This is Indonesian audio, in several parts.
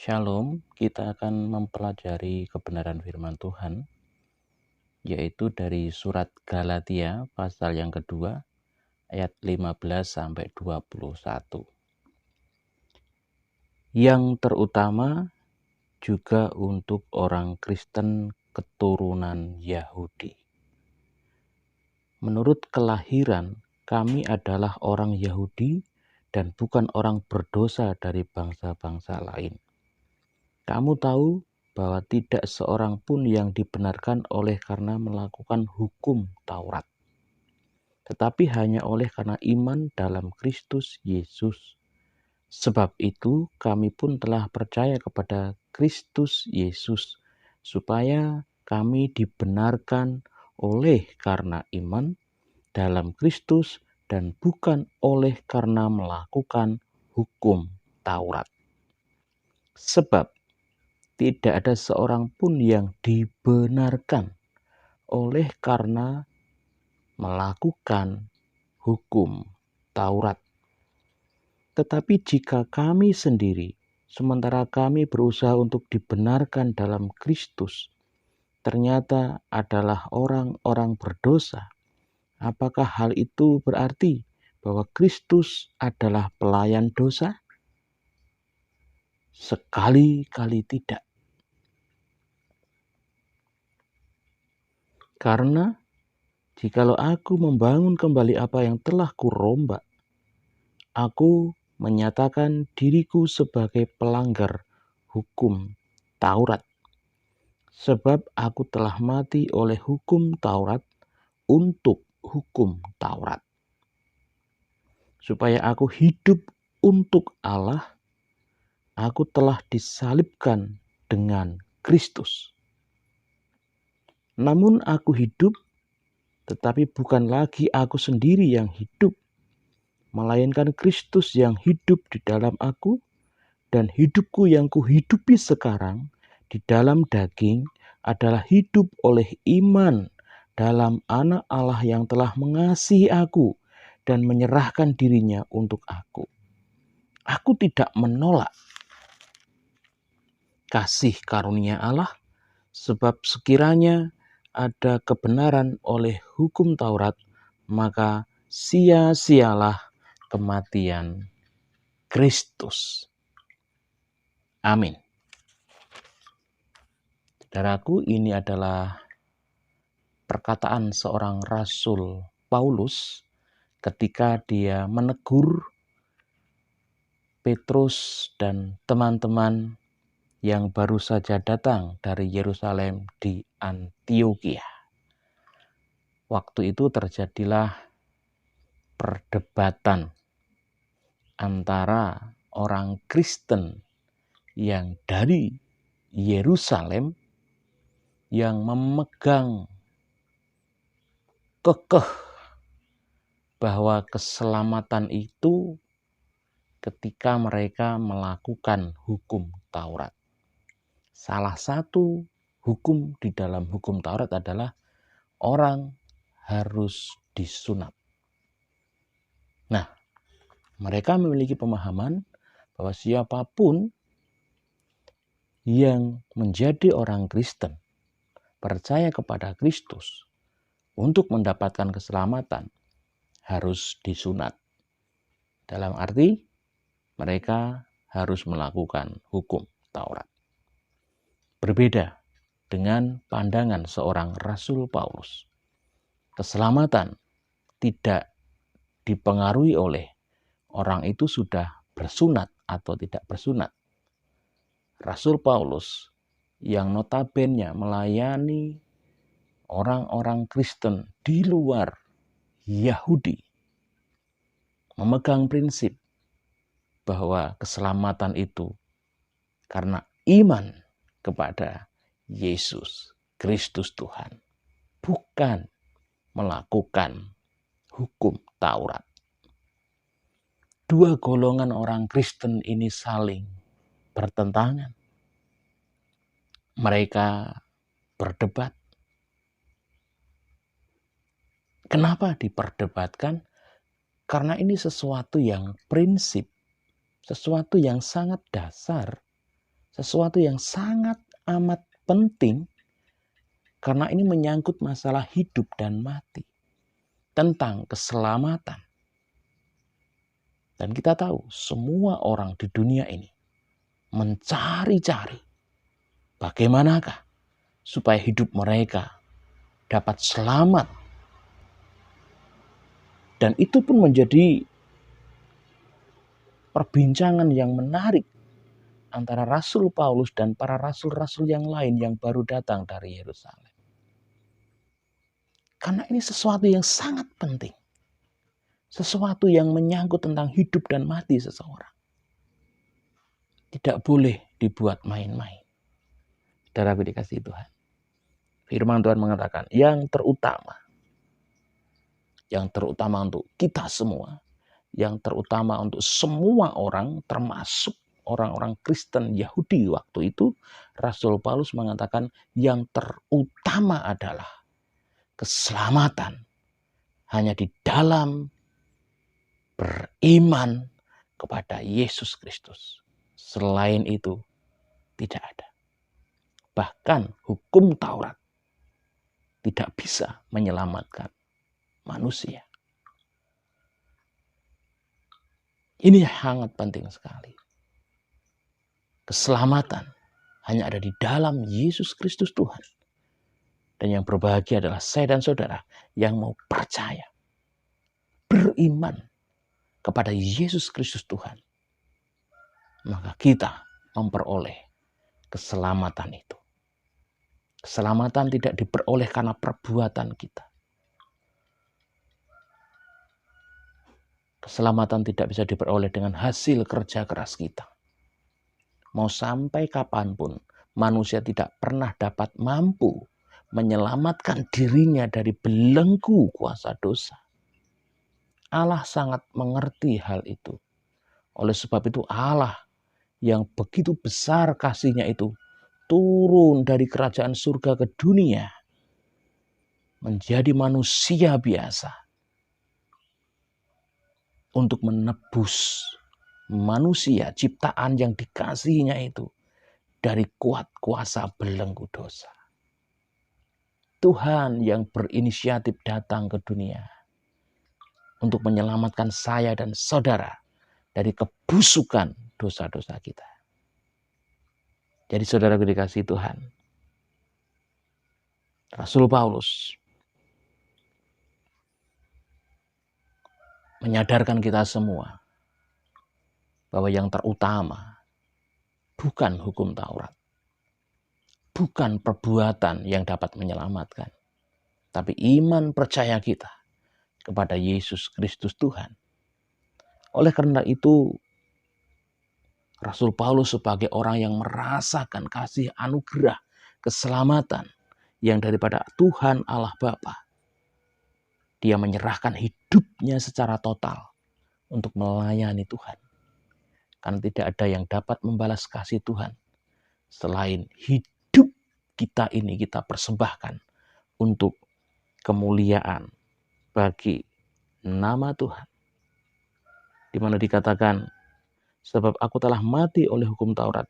Shalom, kita akan mempelajari kebenaran firman Tuhan, yaitu dari surat Galatia pasal yang kedua, ayat 15-21. Yang terutama juga untuk orang Kristen keturunan Yahudi. Menurut kelahiran, kami adalah orang Yahudi dan bukan orang berdosa dari bangsa-bangsa lain. Kamu tahu bahwa tidak seorang pun yang dibenarkan oleh karena melakukan hukum Taurat, tetapi hanya oleh karena iman dalam Kristus Yesus. Sebab itu kami pun telah percaya kepada Kristus Yesus, supaya kami dibenarkan oleh karena iman dalam Kristus dan bukan oleh karena melakukan hukum Taurat. Sebab tidak ada seorang pun yang dibenarkan oleh karena melakukan hukum Taurat. Tetapi jika kami sendiri, sementara kami berusaha untuk dibenarkan dalam Kristus, ternyata adalah orang-orang berdosa, apakah hal itu berarti bahwa Kristus adalah pelayan dosa? Sekali-kali tidak. Karena jikalau aku membangun kembali apa yang telah kurombak, aku menyatakan diriku sebagai pelanggar hukum Taurat. Sebab aku telah mati oleh hukum Taurat untuk hukum Taurat. Supaya aku hidup untuk Allah, aku telah disalibkan dengan Kristus. Namun aku hidup, tetapi bukan lagi aku sendiri yang hidup, melainkan Kristus yang hidup di dalam aku, dan hidupku yang kuhidupi sekarang di dalam daging adalah hidup oleh iman dalam Anak Allah yang telah mengasihi aku dan menyerahkan dirinya untuk aku. Aku tidak menolak kasih karunia Allah, sebab sekiranya ada kebenaran oleh hukum Taurat, maka sia-sialah kematian Kristus. Amin. Saudaraku, ini adalah perkataan seorang Rasul Paulus ketika dia menegur Petrus dan teman-teman yang baru saja datang dari Yerusalem di Antiokhia. Waktu itu terjadilah perdebatan antara orang Kristen yang dari Yerusalem yang memegang kekeh bahwa keselamatan itu ketika mereka melakukan hukum Taurat. Salah satu hukum di dalam hukum Taurat adalah orang harus disunat. Nah, mereka memiliki pemahaman bahwa siapapun yang menjadi orang Kristen, percaya kepada Kristus, untuk mendapatkan keselamatan harus disunat. Dalam arti mereka harus melakukan hukum Taurat. Berbeda dengan pandangan seorang Rasul Paulus. Keselamatan tidak dipengaruhi oleh orang itu sudah bersunat atau tidak bersunat. Rasul Paulus yang notabene melayani orang-orang Kristen di luar Yahudi memegang prinsip bahwa keselamatan itu karena iman kepada Yesus Kristus Tuhan, bukan melakukan hukum Taurat. Dua golongan orang Kristen ini saling bertentangan. Mereka berdebat. Kenapa diperdebatkan? Karena ini sesuatu yang prinsip, sesuatu yang sangat dasar, Sesuatu yang sangat amat penting karena ini menyangkut masalah hidup dan mati. Tentang keselamatan. Dan kita tahu semua orang di dunia ini mencari-cari bagaimanakah supaya hidup mereka dapat selamat. Dan itu pun menjadi perbincangan yang menarik antara Rasul Paulus dan para rasul-rasul yang lain yang baru datang dari Yerusalem. Karena ini sesuatu yang sangat penting. Sesuatu yang menyangkut tentang hidup dan mati seseorang. Tidak boleh dibuat main-main. Saudara dikasihi Tuhan. Firman Tuhan mengatakan yang terutama untuk kita semua, yang terutama untuk semua orang, termasuk orang-orang Kristen Yahudi waktu itu, Rasul Paulus mengatakan yang terutama adalah keselamatan hanya di dalam beriman kepada Yesus Kristus. Selain itu tidak ada. Bahkan hukum Taurat tidak bisa menyelamatkan manusia. Ini sangat penting sekali. Keselamatan hanya ada di dalam Yesus Kristus Tuhan. Dan yang berbahagia adalah saya dan saudara yang mau percaya, beriman kepada Yesus Kristus Tuhan. Maka kita memperoleh keselamatan itu. Keselamatan tidak diperoleh karena perbuatan kita. Keselamatan tidak bisa diperoleh dengan hasil kerja keras kita. Mau sampai kapanpun manusia tidak pernah dapat mampu menyelamatkan dirinya dari belenggu kuasa dosa. Allah sangat mengerti hal itu. Oleh sebab itu Allah yang begitu besar kasih-Nya itu turun dari kerajaan surga ke dunia. Menjadi manusia biasa. Untuk menebus manusia ciptaan yang dikasihi-Nya itu dari kuat kuasa belenggu dosa. Tuhan yang berinisiatif datang ke dunia untuk menyelamatkan saya dan saudara dari kebusukan dosa-dosa kita. Jadi saudara dikasihi Tuhan, Rasul Paulus menyadarkan kita semua bahwa yang terutama bukan hukum Taurat, bukan perbuatan yang dapat menyelamatkan, tapi iman percaya kita kepada Yesus Kristus Tuhan. Oleh karena itu, Rasul Paulus sebagai orang yang merasakan kasih anugerah, keselamatan yang daripada Tuhan Allah Bapa, dia menyerahkan hidupnya secara total untuk melayani Tuhan. Karena tidak ada yang dapat membalas kasih Tuhan selain hidup kita ini kita persembahkan untuk kemuliaan bagi nama Tuhan. Di mana dikatakan, sebab aku telah mati oleh hukum Taurat,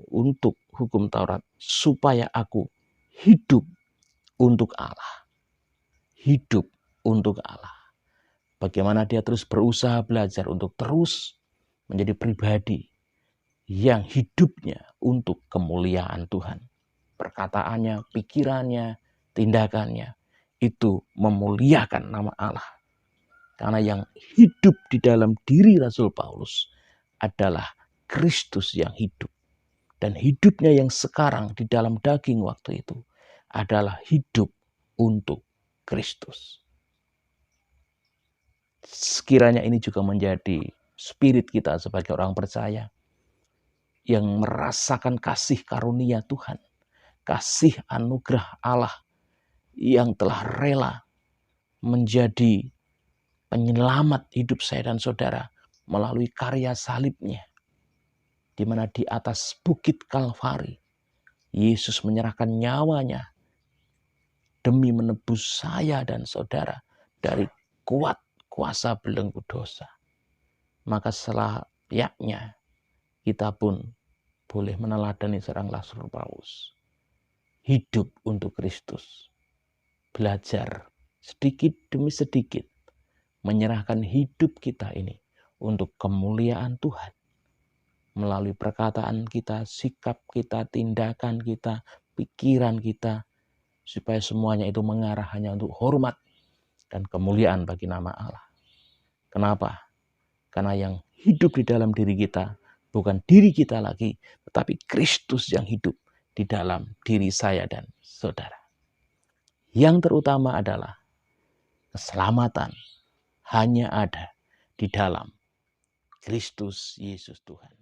untuk hukum Taurat, supaya aku hidup untuk Allah. Hidup untuk Allah. Bagaimana dia terus berusaha belajar untuk terus menjadi pribadi yang hidupnya untuk kemuliaan Tuhan. Perkataannya, pikirannya, tindakannya, itu memuliakan nama Allah. Karena yang hidup di dalam diri Rasul Paulus adalah Kristus yang hidup. Dan hidupnya yang sekarang di dalam daging waktu itu adalah hidup untuk Kristus. Sekiranya ini juga menjadi spirit kita sebagai orang percaya yang merasakan kasih karunia Tuhan, kasih anugerah Allah yang telah rela menjadi penyelamat hidup saya dan saudara melalui karya salibnya. Di mana di atas bukit Kalvari, Yesus menyerahkan nyawanya demi menebus saya dan saudara dari kuat kuasa belenggu dosa. Maka selayaknya kita pun boleh meneladani seorang Rasul Paulus. Hidup untuk Kristus. Belajar sedikit demi sedikit menyerahkan hidup kita ini untuk kemuliaan Tuhan. Melalui perkataan kita, sikap kita, tindakan kita, pikiran kita, supaya semuanya itu mengarah hanya untuk hormat dan kemuliaan bagi nama Allah. Kenapa? Karena yang hidup di dalam diri kita bukan diri kita lagi, tetapi Kristus yang hidup di dalam diri saya dan saudara. Yang terutama adalah keselamatan hanya ada di dalam Kristus Yesus Tuhan.